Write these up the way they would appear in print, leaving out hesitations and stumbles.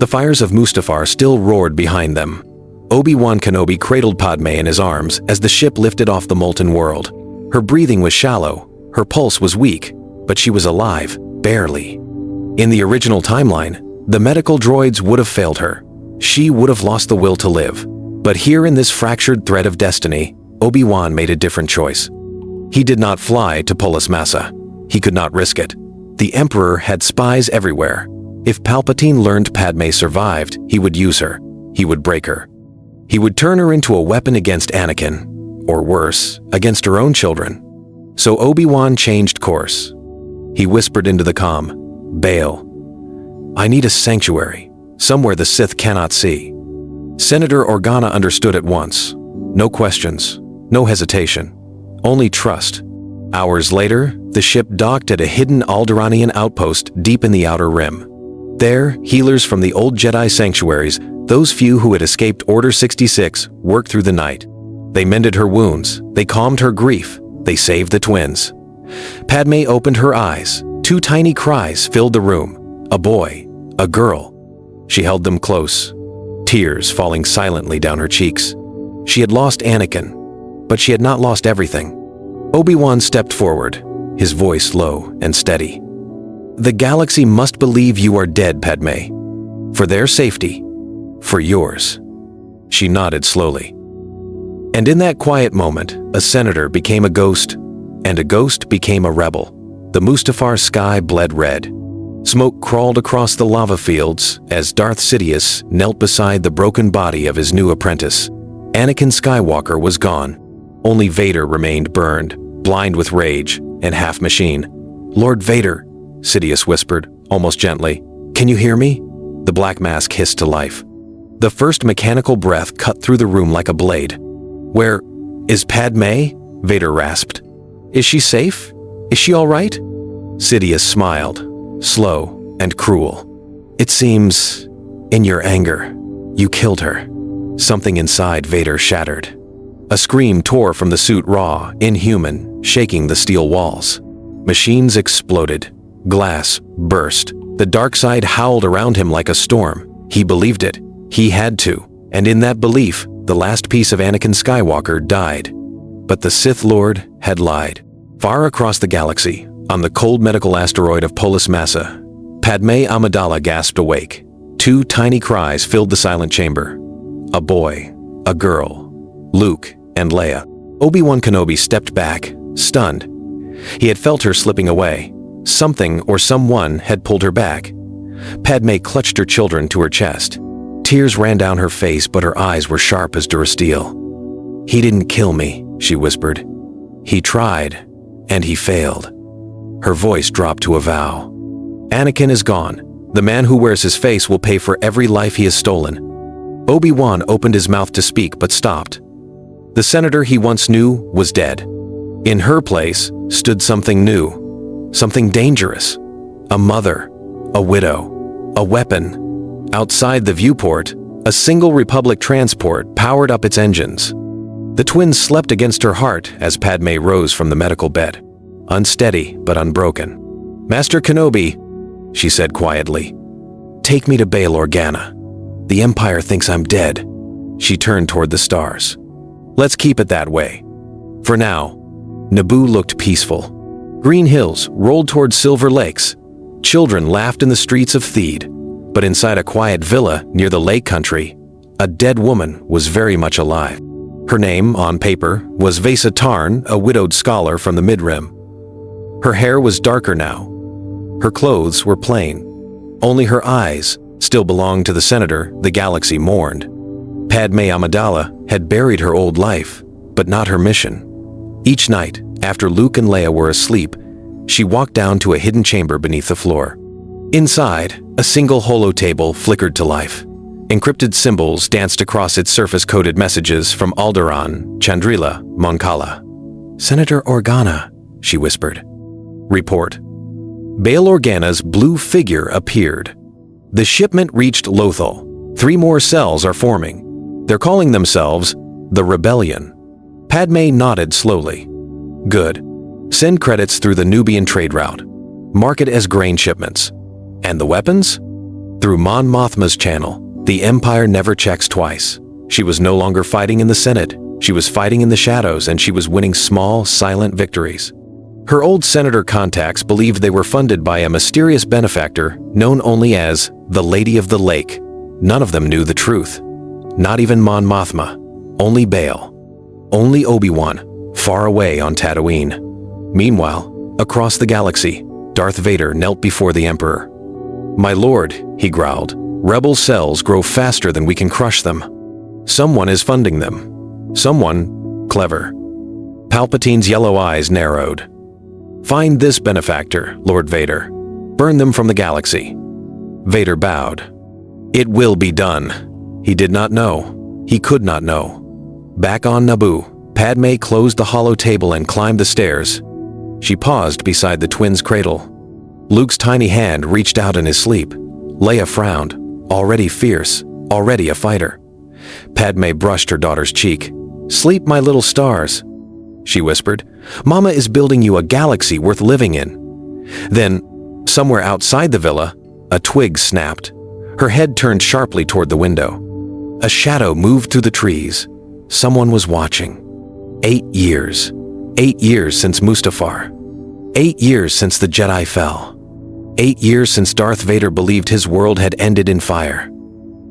The fires of Mustafar still roared behind them. Obi-Wan Kenobi cradled Padme in his arms as the ship lifted off the molten world. Her breathing was shallow, her pulse was weak, but she was alive, barely. In the original timeline, the medical droids would have failed her. She would have lost the will to live. But here in this fractured thread of destiny, Obi-Wan made a different choice. He did not fly to Polis Massa. He could not risk it. The Emperor had spies everywhere. If Palpatine learned Padme survived, he would use her. He would break her. He would turn her into a weapon against Anakin, or worse, against her own children. So Obi-Wan changed course. He whispered into the comm, "Bail. I need a sanctuary, somewhere the Sith cannot see." Senator Organa understood at once. No questions, no hesitation, only trust. Hours later, the ship docked at a hidden Alderaanian outpost deep in the Outer Rim. There, healers from the old Jedi sanctuaries, those few who had escaped Order 66, worked through the night. They mended her wounds, they calmed her grief, they saved the twins. Padme opened her eyes. 2 tiny cries filled the room. A boy, a girl. She held them close, tears falling silently down her cheeks. She had lost Anakin, but she had not lost everything. Obi-Wan stepped forward, his voice low and steady. "The galaxy must believe you are dead, Padme. For their safety, for yours." She nodded slowly. And in that quiet moment, a senator became a ghost, and a ghost became a rebel. The Mustafar sky bled red. Smoke crawled across the lava fields as Darth Sidious knelt beside the broken body of his new apprentice. Anakin Skywalker was gone. Only Vader remained burned, blind with rage and half machine. "Lord Vader," Sidious whispered, almost gently. "Can you hear me?" The black mask hissed to life. The first mechanical breath cut through the room like a blade. "Where is Padme?" Vader rasped. "Is she safe? Is she all right?" Sidious smiled, slow and cruel. "It seems, in your anger, you killed her." Something inside Vader shattered. A scream tore from the suit raw, inhuman, shaking the steel walls. Machines exploded. Glass burst. The dark side howled around him like a storm. He believed it. He had to. And in that belief, the last piece of Anakin Skywalker died. But the Sith Lord had lied. Far across the galaxy, on the cold medical asteroid of Polis Massa, Padmé Amidala gasped awake. 2 tiny cries filled the silent chamber. A boy, a girl, Luke and Leia. Obi-Wan Kenobi stepped back, stunned. He had felt her slipping away. Something or someone had pulled her back. Padme clutched her children to her chest. Tears ran down her face, but her eyes were sharp as durasteel. "He didn't kill me," she whispered. "He tried, and he failed." Her voice dropped to a vow. "Anakin is gone. The man who wears his face will pay for every life he has stolen." Obi-Wan opened his mouth to speak, but stopped. The senator he once knew was dead. In her place stood something new, something dangerous. A mother, a widow, a weapon. Outside the viewport, a single Republic transport powered up its engines. The twins slept against her heart as Padme rose from the medical bed, unsteady but unbroken. "Master Kenobi," she said quietly, "take me to Bail Organa. The Empire thinks I'm dead." She turned toward the stars. "Let's keep it that way. For now." Naboo looked peaceful. Green hills rolled toward silver lakes. Children laughed in the streets of Theed. But inside a quiet villa near the lake country, a dead woman was very much alive. Her name, on paper, was Vesa Tarn, a widowed scholar from the Midrim. Her hair was darker now. Her clothes were plain. Only her eyes still belonged to the senator the galaxy mourned. Padmé Amidala had buried her old life, but not her mission. Each night, after Luke and Leia were asleep, she walked down to a hidden chamber beneath the floor. Inside, a single holotable flickered to life. Encrypted symbols danced across its surface-coded messages from Alderaan, Chandrila, Moncala. "Senator Organa," she whispered. Report. Bail Organa's blue figure appeared. The shipment reached Lothal. 3 more cells are forming. They're calling themselves the Rebellion. Padme nodded slowly. "Good. Send credits through the Nubian trade route. Mark it as grain shipments. And the weapons? Through Mon Mothma's channel, the Empire never checks twice. She was no longer fighting in the Senate. She was fighting in the shadows, and she was winning small, silent victories. Her old senator contacts believed they were funded by a mysterious benefactor known only as the Lady of the Lake. None of them knew the truth. Not even Mon Mothma. Only Bail. Only Obi-Wan, far away on Tatooine. Meanwhile, across the galaxy, Darth Vader knelt before the Emperor. "My lord," he growled, "rebel cells grow faster than we can crush them. Someone is funding them. Someone clever." Palpatine's yellow eyes narrowed. "Find this benefactor, Lord Vader. Burn them from the galaxy." Vader bowed. "It will be done." He did not know. He could not know. Back on Naboo, Padme closed the hollow table and climbed the stairs. She paused beside the twins' cradle. Luke's tiny hand reached out in his sleep. Leia frowned, already fierce, already a fighter. Padme brushed her daughter's cheek. "Sleep, my little stars," she whispered. "Mama is building you a galaxy worth living in." Then, somewhere outside the villa, a twig snapped. Her head turned sharply toward the window. A shadow moved through the trees. Someone was watching. 8 years. 8 years since Mustafar. 8 years since the Jedi fell. 8 years since Darth Vader believed his world had ended in fire.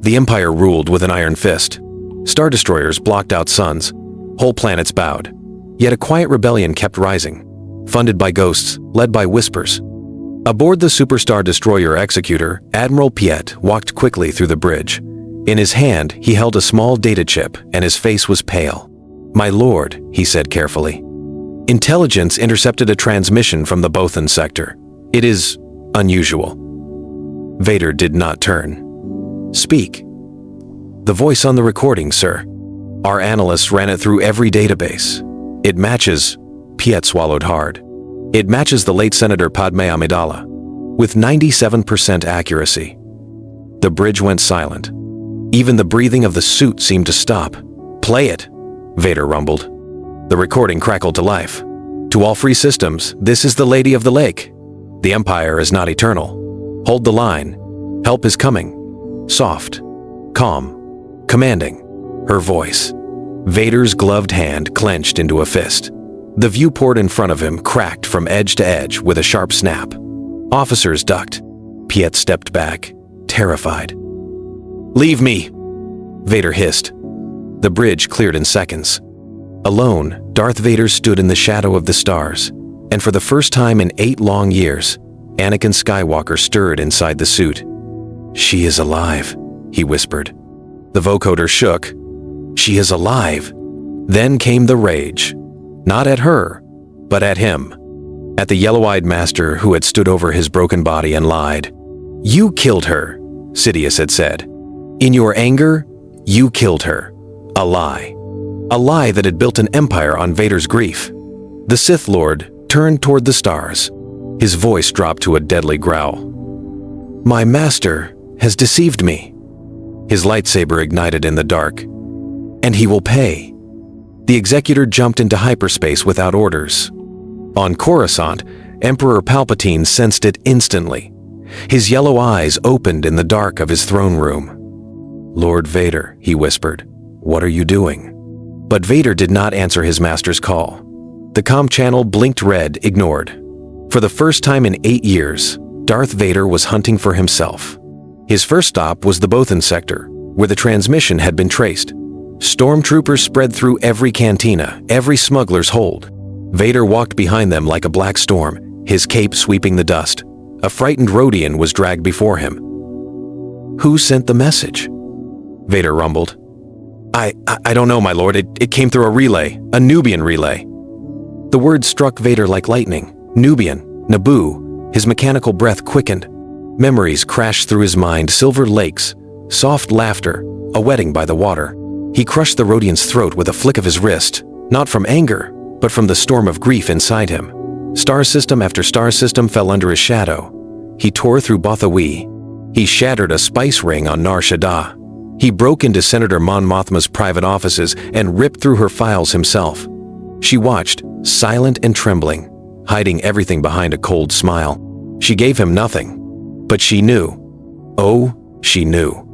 The Empire ruled with an iron fist. Star destroyers blocked out suns. Whole planets bowed. Yet a quiet rebellion kept rising, funded by ghosts, led by whispers. Aboard the superstar destroyer Executor, Admiral Piet walked quickly through the bridge. In his hand, he held a small data chip, and his face was pale. "My lord," he said carefully. "Intelligence intercepted a transmission from the Bothan sector. It is unusual." Vader did not turn. "Speak." "The voice on the recording, sir. Our analysts ran it through every database. It matches," Piet swallowed hard. "It matches the late Senator Padmé Amidala, with 97% accuracy." The bridge went silent. Even the breathing of the suit seemed to stop. "Play it," Vader rumbled. The recording crackled to life. "To all free systems, this is the Lady of the Lake. The Empire is not eternal. Hold the line. Help is coming." Soft, calm, commanding. Her voice. Vader's gloved hand clenched into a fist. The viewport in front of him cracked from edge to edge with a sharp snap. Officers ducked. Piet stepped back, terrified. "Leave me," Vader hissed. The bridge cleared in seconds. Alone, Darth Vader stood in the shadow of the stars, and for the first time in 8 long years, Anakin Skywalker stirred inside the suit. "She is alive," he whispered. The vocoder shook. "She is alive." Then came the rage. Not at her, but at him. At the yellow-eyed master who had stood over his broken body and lied. "You killed her," Sidious had said. "In your anger, you killed her." A lie. A lie that had built an empire on Vader's grief. The Sith Lord turned toward the stars. His voice dropped to a deadly growl. "My master has deceived me." His lightsaber ignited in the dark. "And he will pay." The Executor jumped into hyperspace without orders. On Coruscant, Emperor Palpatine sensed it instantly. His yellow eyes opened in the dark of his throne room. "Lord Vader," he whispered, "what are you doing?" But Vader did not answer his master's call. The comm channel blinked red, ignored. For the first time in 8 years, Darth Vader was hunting for himself. His first stop was the Bothan sector, where the transmission had been traced. Stormtroopers spread through every cantina, every smuggler's hold. Vader walked behind them like a black storm, his cape sweeping the dust. A frightened Rodian was dragged before him. "Who sent the message?" Vader rumbled. I don't know, my lord. It came through a relay, a Nubian relay." The words struck Vader like lightning. Nubian, Naboo. His mechanical breath quickened. Memories crashed through his mind, silver lakes, soft laughter, a wedding by the water. He crushed the Rodian's throat with a flick of his wrist, not from anger, but from the storm of grief inside him. Star system after star system fell under his shadow. He tore through Bothawi. He shattered a spice ring on Nar Shaddaa. He broke into Senator Mon Mothma's private offices and ripped through her files himself. She watched, silent and trembling, hiding everything behind a cold smile. She gave him nothing, but she knew. Oh, She knew.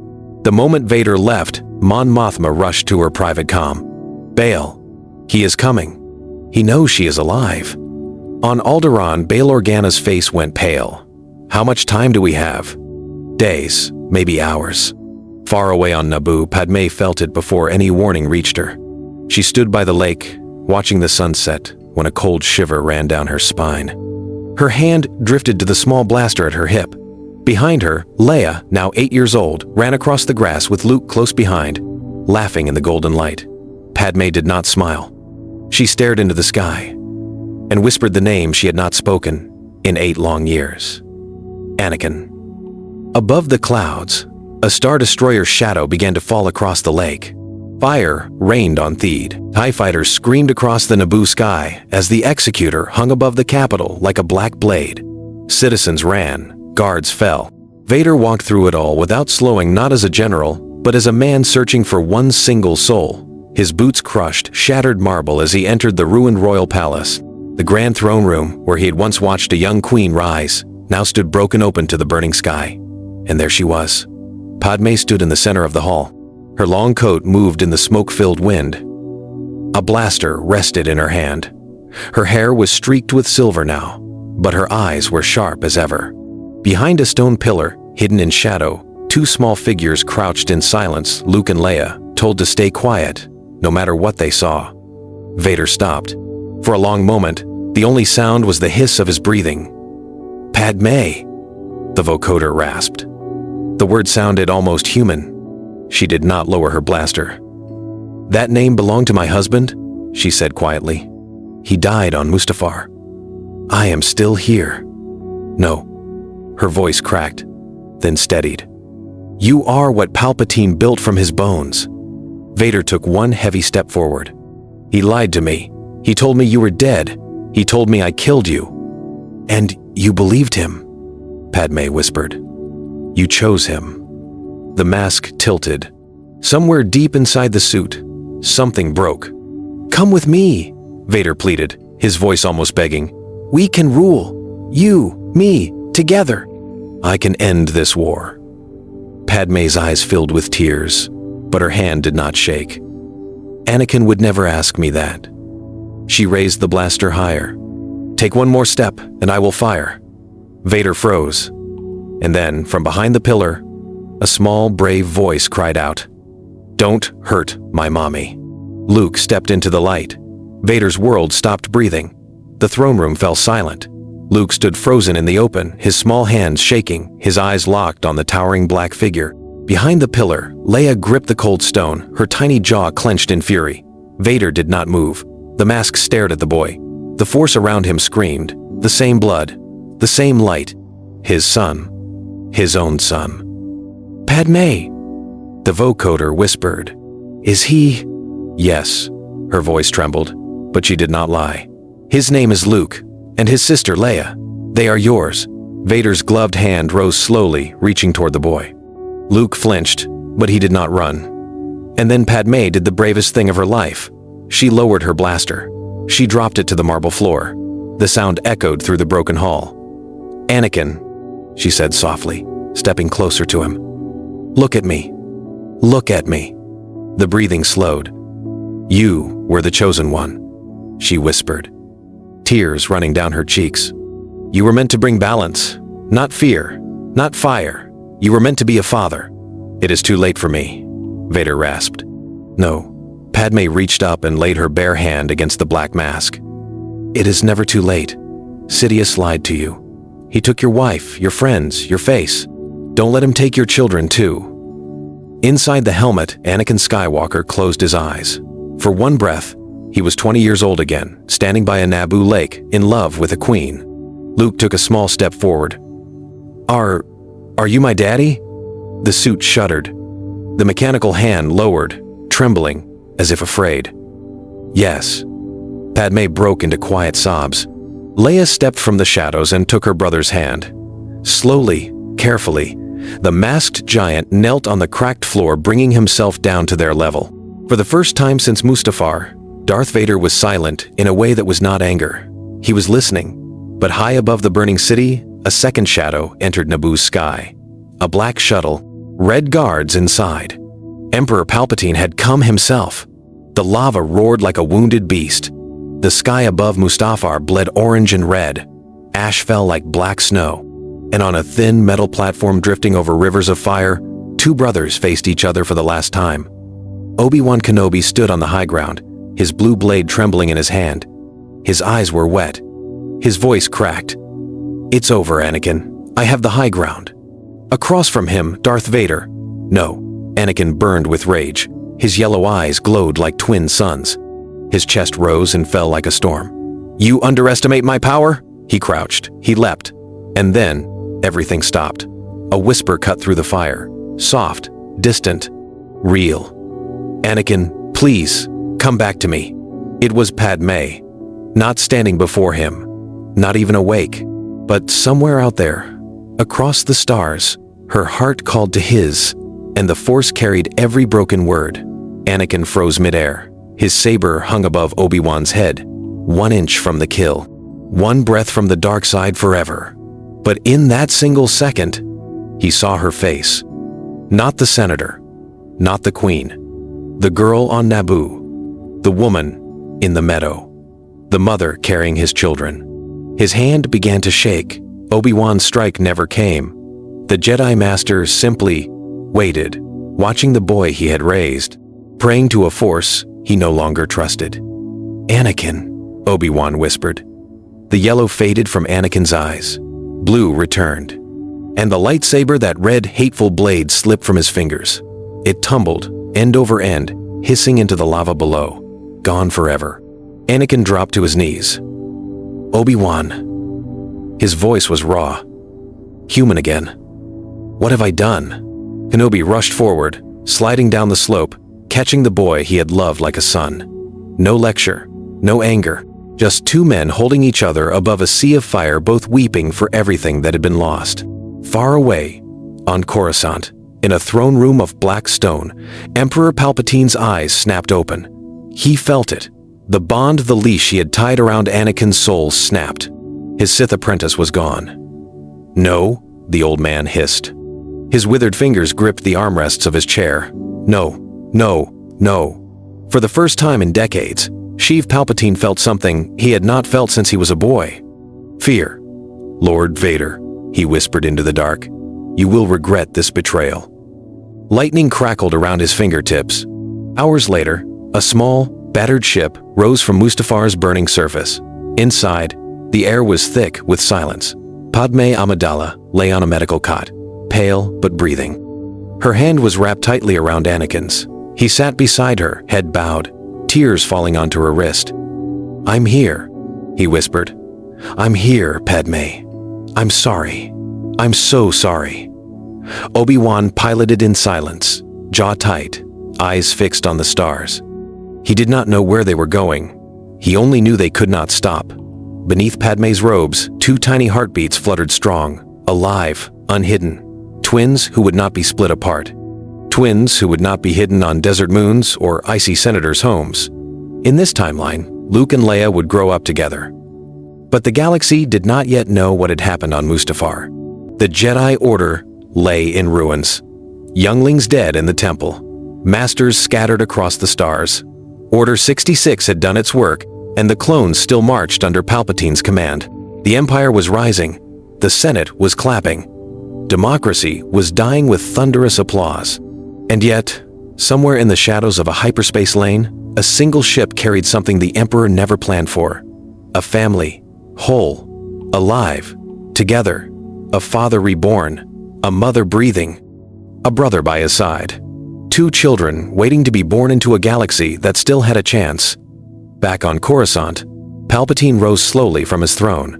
The moment Vader left, Mon Mothma rushed to her private comm. "Bail. He is coming. He knows she is alive." On Alderaan, Bail Organa's face went pale. "How much time do we have?" "Days, maybe hours." Far away on Naboo, Padme felt it before any warning reached her. She stood by the lake, watching the sunset, when a cold shiver ran down her spine. Her hand drifted to the small blaster at her hip. Behind her, Leia, now 8 years old, ran across the grass with Luke close behind, laughing in the golden light. Padme did not smile. She stared into the sky and whispered the name she had not spoken in 8 long years. Anakin. Above the clouds, a Star Destroyer's shadow began to fall across the lake. Fire rained on Theed. TIE fighters screamed across the Naboo sky as the Executor hung above the capital like a black blade. Citizens ran. Guards fell. Vader walked through it all without slowing, not as a general, but as a man searching for one single soul. His boots crushed, shattered marble as he entered the ruined royal palace. The grand throne room, where he had once watched a young queen rise, now stood broken open to the burning sky. And there she was. Padme stood in the center of the hall. Her long coat moved in the smoke-filled wind. A blaster rested in her hand. Her hair was streaked with silver now, but her eyes were sharp as ever. Behind a stone pillar, hidden in shadow, 2 small figures crouched in silence, Luke and Leia, told to stay quiet, no matter what they saw. Vader stopped. For a long moment, the only sound was the hiss of his breathing. "Padme," the vocoder rasped. The word sounded almost human. She did not lower her blaster. "That name belonged to my husband," she said quietly. "He died on Mustafar. I am still here." "No." Her voice cracked, then steadied. "You are what Palpatine built from his bones." Vader took one heavy step forward. "He lied to me. He told me you were dead. He told me I killed you." "And you believed him," Padme whispered. "You chose him." The mask tilted. Somewhere deep inside the suit, something broke. "Come with me," Vader pleaded, his voice almost begging. "We can rule. You, me, together. I can end this war." Padme's eyes filled with tears, but her hand did not shake. "Anakin would never ask me that." She raised the blaster higher. "Take one more step, and I will fire." Vader froze. And then, from behind the pillar, a small, brave voice cried out, "Don't hurt my mommy." Luke stepped into the light. Vader's world stopped breathing. The throne room fell silent. Luke stood frozen in the open, his small hands shaking, his eyes locked on the towering black figure. Behind the pillar, Leia gripped the cold stone, her tiny jaw clenched in fury. Vader did not move. The mask stared at the boy. The force around him screamed. The same blood, the same light. His son. His own son. "Padme," the vocoder whispered. "Is he?" "Yes," her voice trembled, but she did not lie. "His name is Luke, and his sister Leia. They are yours." Vader's gloved hand rose slowly, reaching toward the boy. Luke flinched, but he did not run. And then Padme did the bravest thing of her life. She lowered her blaster. She dropped it to the marble floor. The sound echoed through the broken hall. "Anakin," she said softly, stepping closer to him. "Look at me. Look at me." The breathing slowed. "You were the chosen one," she whispered, tears running down her cheeks. "You were meant to bring balance, not fear, not fire. You were meant to be a father." "It is too late for me," Vader rasped. "No." Padme reached up and laid her bare hand against the black mask. "It is never too late. Sidious lied to you. He took your wife, your friends, your face. Don't let him take your children too." Inside the helmet, Anakin Skywalker closed his eyes. For one breath, he was 20 years old again, standing by a Naboo lake, in love with a queen. Luke took a small step forward. Are you my daddy?" The suit shuddered. The mechanical hand lowered, trembling, as if afraid. "Yes." Padme broke into quiet sobs. Leia stepped from the shadows and took her brother's hand. Slowly, carefully, the masked giant knelt on the cracked floor, bringing himself down to their level. For the first time since Mustafar, Darth Vader was silent in a way that was not anger. He was listening. But high above the burning city, a second shadow entered Naboo's sky. A black shuttle, Red guards inside. Emperor Palpatine had come himself. The lava roared like a wounded beast. The sky above Mustafar bled orange and red. Ash fell like black snow. And on a thin metal platform drifting over rivers of fire, two brothers faced each other for the last time. Obi-Wan Kenobi stood on the high ground, his blue blade trembling in his hand. His eyes were wet. His voice cracked. "It's over, Anakin. I have the high ground." Across from him, Darth Vader. No, Anakin burned with rage. His yellow eyes glowed like twin suns. His chest rose and fell like a storm. "You underestimate my power?" He crouched. He leapt. And then, everything stopped. A whisper cut through the fire. Soft, distant, real. "Anakin, please, come back to me." It was Padme, not standing before him, not even awake, but somewhere out there, across the stars, her heart called to his, and the Force carried every broken word. Anakin froze midair. His saber hung above Obi-Wan's head, 1 inch from the kill, 1 breath from the dark side forever. But in that single second, he saw her face. Not the senator, not the queen, the girl on Naboo, the woman in the meadow, the mother carrying his children. His hand began to shake. Obi-Wan's strike never came. The Jedi Master simply waited, watching the boy he had raised, praying to a force he no longer trusted. "Anakin," Obi-Wan whispered. The yellow faded from Anakin's eyes. Blue returned. And the lightsaber, that red, hateful blade, slipped from his fingers. It tumbled, end over end, hissing into the lava below. Gone forever. Anakin dropped to his knees. "Obi-Wan." His voice was raw. Human again. "What have I done?" Kenobi rushed forward, sliding down the slope, catching the boy he had loved like a son. No lecture, no anger, just two men holding each other above a sea of fire, both weeping for everything that had been lost. Far away, on Coruscant, in a throne room of black stone, Emperor Palpatine's eyes snapped open. He felt it. The bond, the leash he had tied around Anakin's soul, snapped. His Sith apprentice was gone. "No," the old man hissed. His withered fingers gripped the armrests of his chair. "No, no, no." For the first time in decades, Sheev Palpatine felt something he had not felt since he was a boy. Fear. "Lord Vader," he whispered into the dark, "you will regret this betrayal." Lightning crackled around his fingertips. Hours later, a small, battered ship rose from Mustafar's burning surface. Inside, the air was thick with silence. Padmé Amidala lay on a medical cot, pale but breathing. Her hand was wrapped tightly around Anakin's. He sat beside her, head bowed, tears falling onto her wrist. "I'm here," he whispered. "I'm here, Padme. I'm sorry. I'm so sorry." Obi-Wan piloted in silence, jaw tight, eyes fixed on the stars. He did not know where they were going. He only knew they could not stop. Beneath Padme's robes, two tiny heartbeats fluttered strong, alive, unhidden. Twins who would not be split apart. Twins who would not be hidden on desert moons or icy senators' homes. In this timeline, Luke and Leia would grow up together. But the galaxy did not yet know what had happened on Mustafar. The Jedi Order lay in ruins. Younglings dead in the temple. Masters scattered across the stars. Order 66 had done its work, and the clones still marched under Palpatine's command. The Empire was rising. The Senate was clapping. Democracy was dying with thunderous applause. And yet, somewhere in the shadows of a hyperspace lane, a single ship carried something the Emperor never planned for. A family, whole, alive, together. A father reborn, a mother breathing, a brother by his side. Two children waiting to be born into a galaxy that still had a chance. Back on Coruscant, Palpatine rose slowly from his throne.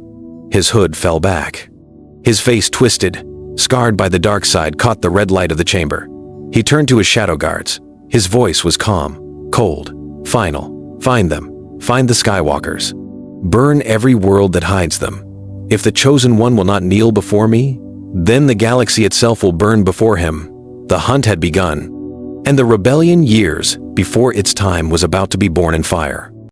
His hood fell back. His face twisted, scarred by the dark side, caught the red light of the chamber. He turned to his shadow guards. His voice was calm, cold, final. "Find them. Find the Skywalkers. Burn every world that hides them. If the Chosen One will not kneel before me, then the galaxy itself will burn before him." The hunt had begun, and the rebellion, years before its time, was about to be born in fire.